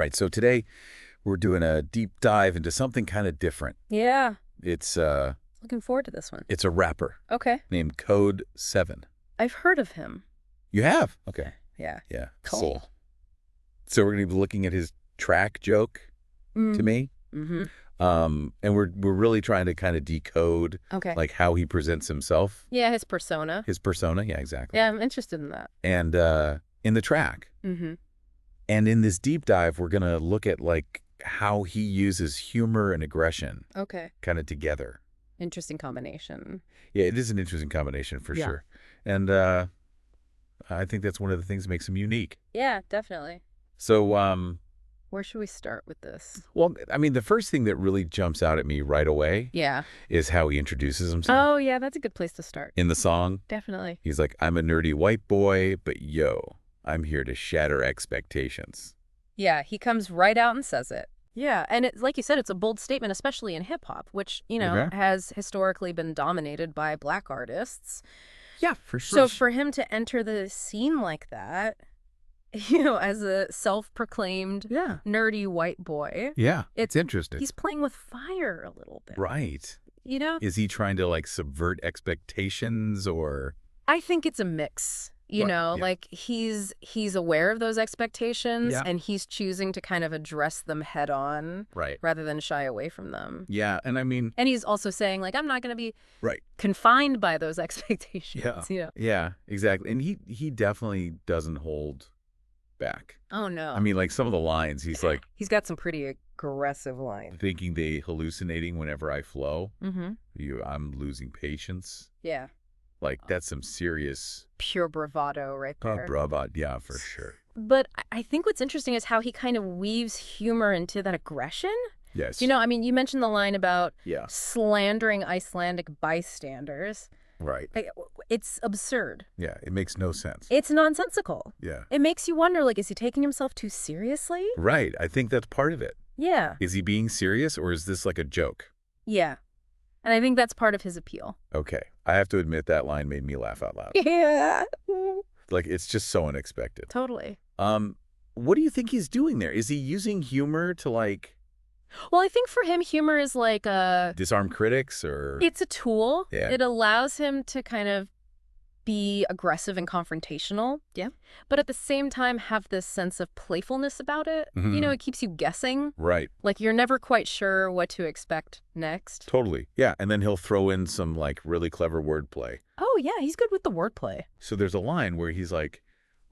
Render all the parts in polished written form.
Right. So today we're doing a deep dive into something kind of different. Yeah. It's Looking forward to this one. it's a rapper Okay. named Code 7. I've heard of him. You have? Okay. Yeah. Yeah. Cool. So we're going to be looking at his track joke to me. Mm-hmm. And we're really trying to kind of decode Okay. like how he presents himself. Yeah, his persona. His persona. Yeah, exactly. Yeah, I'm interested in that. And in the track. Mm-hmm. And in this deep dive, we're going to look at like how he uses humor and aggression Okay. kind of together. Interesting combination. Yeah, it is an interesting combination for sure. And I think that's one of the things that makes him unique. Yeah, definitely. So, Where should we start with this? well, I mean, the first thing that really jumps out at me right away Yeah. is how he introduces himself. Oh, yeah, that's a good place to start. In the song, Definitely. he's like, I'm a nerdy white boy, but yo, I'm here to shatter expectations. Yeah, he comes right out and says it. Yeah, and it, like you said, it's a bold statement, especially in hip-hop, which, Okay. has historically been dominated by Black artists. Yeah, for So for him to enter the scene like that, as a self-proclaimed Yeah. nerdy white boy, Yeah, it's interesting. he's playing with fire a little bit. Right. You know? Is he trying to like subvert expectations or? I think it's a mix. Right, yeah. Like he's aware of those expectations Yeah. and he's choosing to kind of address them head on Right. rather than shy away from them. Yeah, and I mean, And he's also saying, like, I'm not going to be right. confined by those expectations. Yeah, exactly. And he definitely doesn't hold back. Oh, no. I mean, like some of the lines, he's like He's got some pretty aggressive lines. thinking they hallucinating whenever I flow. Mm-hmm. I'm losing patience. Yeah. Like that's some serious Pure bravado right there. bravo. Yeah, for sure. But I think what's interesting is how he kind of weaves humor into that aggression. Yes. I mean, you mentioned the line about Yeah. slandering Icelandic bystanders. Right. It's absurd. Yeah, it makes no sense. It's nonsensical. Yeah. It makes you wonder, like, is he taking himself too seriously? Right. I think that's part of it. Yeah. Is he being serious or is this like a joke? Yeah. And I think that's part of his appeal. Okay. I have to admit that line made me laugh out loud. Yeah. Like it's just so unexpected. Totally. What do you think he's doing there? Is he using humor to like Well, I think for him, humor is like disarm critics or it's a tool. Yeah. It allows him to kind of be aggressive and confrontational. Yeah. But at the same time, have this sense of playfulness about it. Mhm. It keeps you guessing. Right. Like you're never quite sure what to expect next. Totally. Yeah. And then he'll throw in some like really clever wordplay. Oh, yeah. He's good with the wordplay. So there's a line where he's like,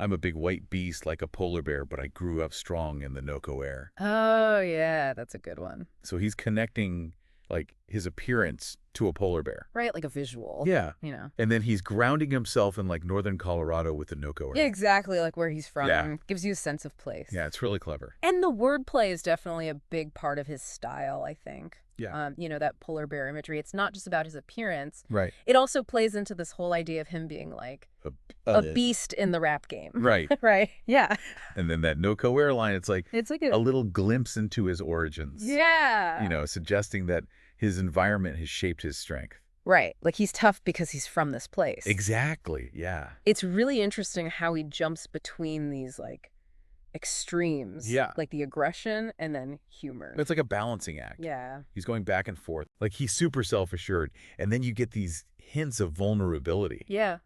I'm a big white beast like a polar bear, but I grew up strong in the Noko air. Oh, yeah. That's a good one. So he's connecting like his appearance to a polar bear. Right? Like a visual. Yeah. You know. And then he's grounding himself in like northern Colorado with the Noko air. Yeah, exactly. Like where he's from. Yeah. Gives you a sense of place. Yeah, it's really clever. And the wordplay is definitely a big part of his style, I think. Yeah. That polar bear imagery. It's not just about his appearance. Right. It also plays into this whole idea of him being like a beast in the rap game. Right. Right. Yeah. And then that Noko air line, it's like It's like a little glimpse into his origins. Yeah. Suggesting that his environment has shaped his strength. Right. Like he's tough because he's from this place. Exactly. Yeah. It's really interesting how he jumps between these like extremes. Yeah. Like the aggression and then humor. It's like a balancing act. Yeah. He's going back and forth. Like he's super self-assured. And then you get these hints of vulnerability. Yeah.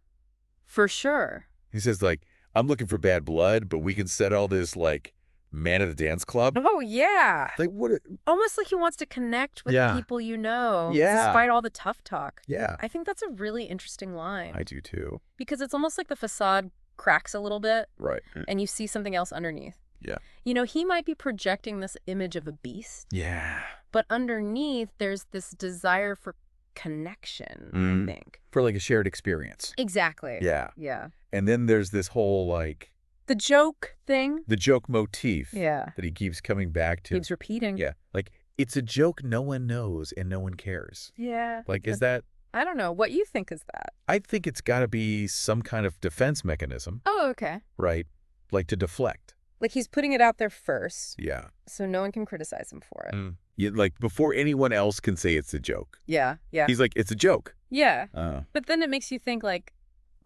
For sure. He says like, I'm looking for bad blood, but we can settle this like man at the dance club. Oh, yeah. Like what? Almost like he wants to connect with Yeah. people Yeah. Despite all the tough talk. Yeah. I think that's a really interesting line. I do too. Because it's almost like the facade cracks a little bit Right. and you see something else underneath. Yeah. He might be projecting this image of a beast, Yeah. but underneath there's this desire for connection, I think. For like a shared experience. Exactly. Yeah. Yeah. And then there's this whole like The joke thing. the joke motif Yeah. that he keeps coming back to. Keeps repeating. Yeah. Like it's a joke no one knows and no one cares. Yeah. Like is that I don't know. What you think is that? I think it's got to be some kind of defense mechanism, Oh, okay. right? Like to deflect. Like he's putting it out there first Yeah. so no one can criticize him for it. Like before anyone else can say it's a joke. Yeah. Yeah. He's like, it's a joke. Yeah. Oh. But then it makes you think like,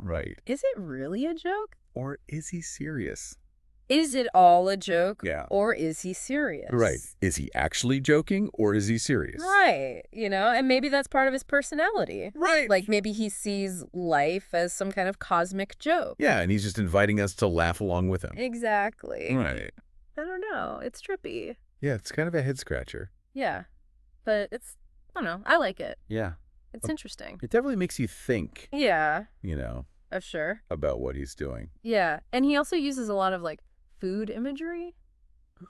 Right. is it really a joke? Or is he serious? Is it all a joke? Yeah. Or is he serious? Right. Is he actually joking or is he serious? Right. And maybe that's part of his personality. Right. Like maybe he sees life as some kind of cosmic joke. Yeah, and he's just inviting us to laugh along with him. Exactly. Right. I don't know. It's trippy. Yeah, it's kind of a head scratcher. Yeah. But I don't know. I like it. Yeah. It's interesting. It definitely makes you think, Yeah. Sure. about what he's doing. Yeah. And he also uses a lot of food imagery,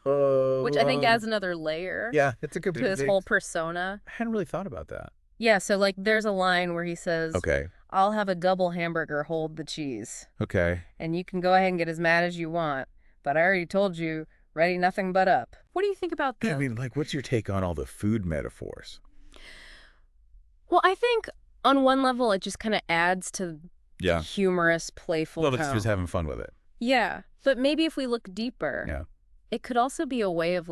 which I think adds another layer Yeah, it's a good to his whole persona. I hadn't really thought about that. Yeah, so there's a line where he says, Okay. I'll have a double hamburger, hold the cheese. Okay. And you can go ahead and get as mad as you want, but I already told you, ready nothing but up. What do you think about that? I mean, what's your take on all the food metaphors? Well, I think on one level it just kind of adds to Yeah. humorous, playful Well, tone. it's just having fun with it. Yeah, but maybe if we look deeper, Yeah. it could also be a way of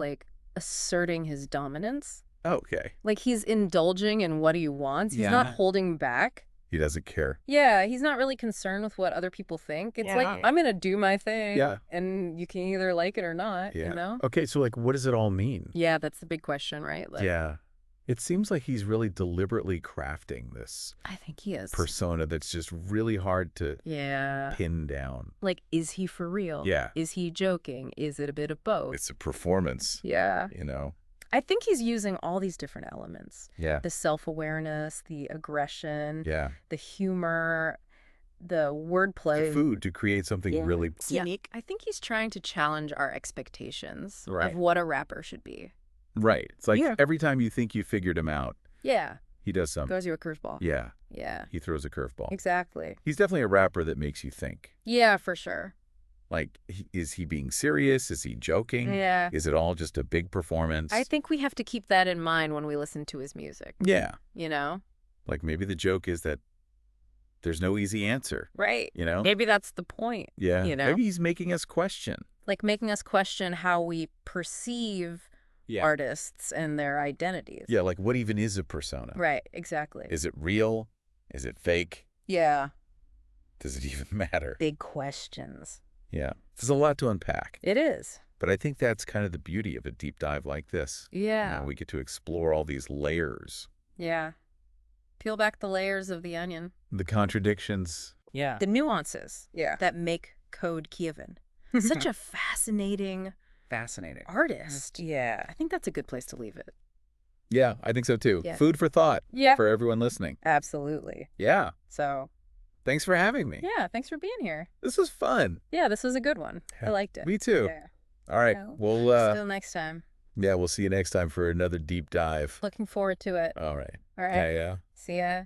asserting his dominance. Okay. He's indulging in what he wants. He's not holding back. He doesn't care. Yeah, he's not really concerned with what other people think. It's I'm going to do my thing. Yeah. And you can either like it or not, Yeah. Okay, so what does it all mean? Yeah, that's the big question, right? Yeah. It seems like he's really deliberately crafting this I think he is. persona that's just really hard to Yeah. pin down. Is he for real? Yeah. Is he joking? Is it a bit of both? It's a performance. Yeah. I think he's using all these different elements. Yeah. The self-awareness, the aggression, Yeah. the humor, the wordplay. The food to create something really unique. I think he's trying to challenge our expectations Right. of what a rapper should be. right. It's like every time you think you figured him out, Yeah. he does something. Throws you a curveball. Yeah. Yeah. He throws a curveball. Exactly. He's definitely a rapper that makes you think. Yeah, for sure. Is he being serious? Is he joking? Yeah. Is it all just a big performance? I think we have to keep that in mind when we listen to his music. Yeah. Maybe the joke is that there's no easy answer. Right. You know? Maybe that's the point. Yeah. Maybe he's making us question. Making us question how we perceive artists and their identities. Yeah, what even is a persona? Right, exactly. Is it real? Is it fake? Yeah. Does it even matter? Big questions. Yeah. There's a lot to unpack. It is. But I think that's kind of the beauty of a deep dive like this. Yeah. We get to explore all these layers. Yeah. Peel back the layers of the onion. The contradictions. Yeah. The nuances that make Code Kievan. Such a fascinating artist. Yeah. I think that's a good place to leave it. Yeah, I think so too. Yeah. Food for thought for everyone listening. Absolutely. Yeah. So, Thanks for having me. yeah, thanks for being here. This was fun. Yeah, this was a good one. I liked it. Me too. Yeah. All right. Well, till next time. We'll see you next time for another deep dive. Looking forward to it. All right. All right. Yeah. See ya.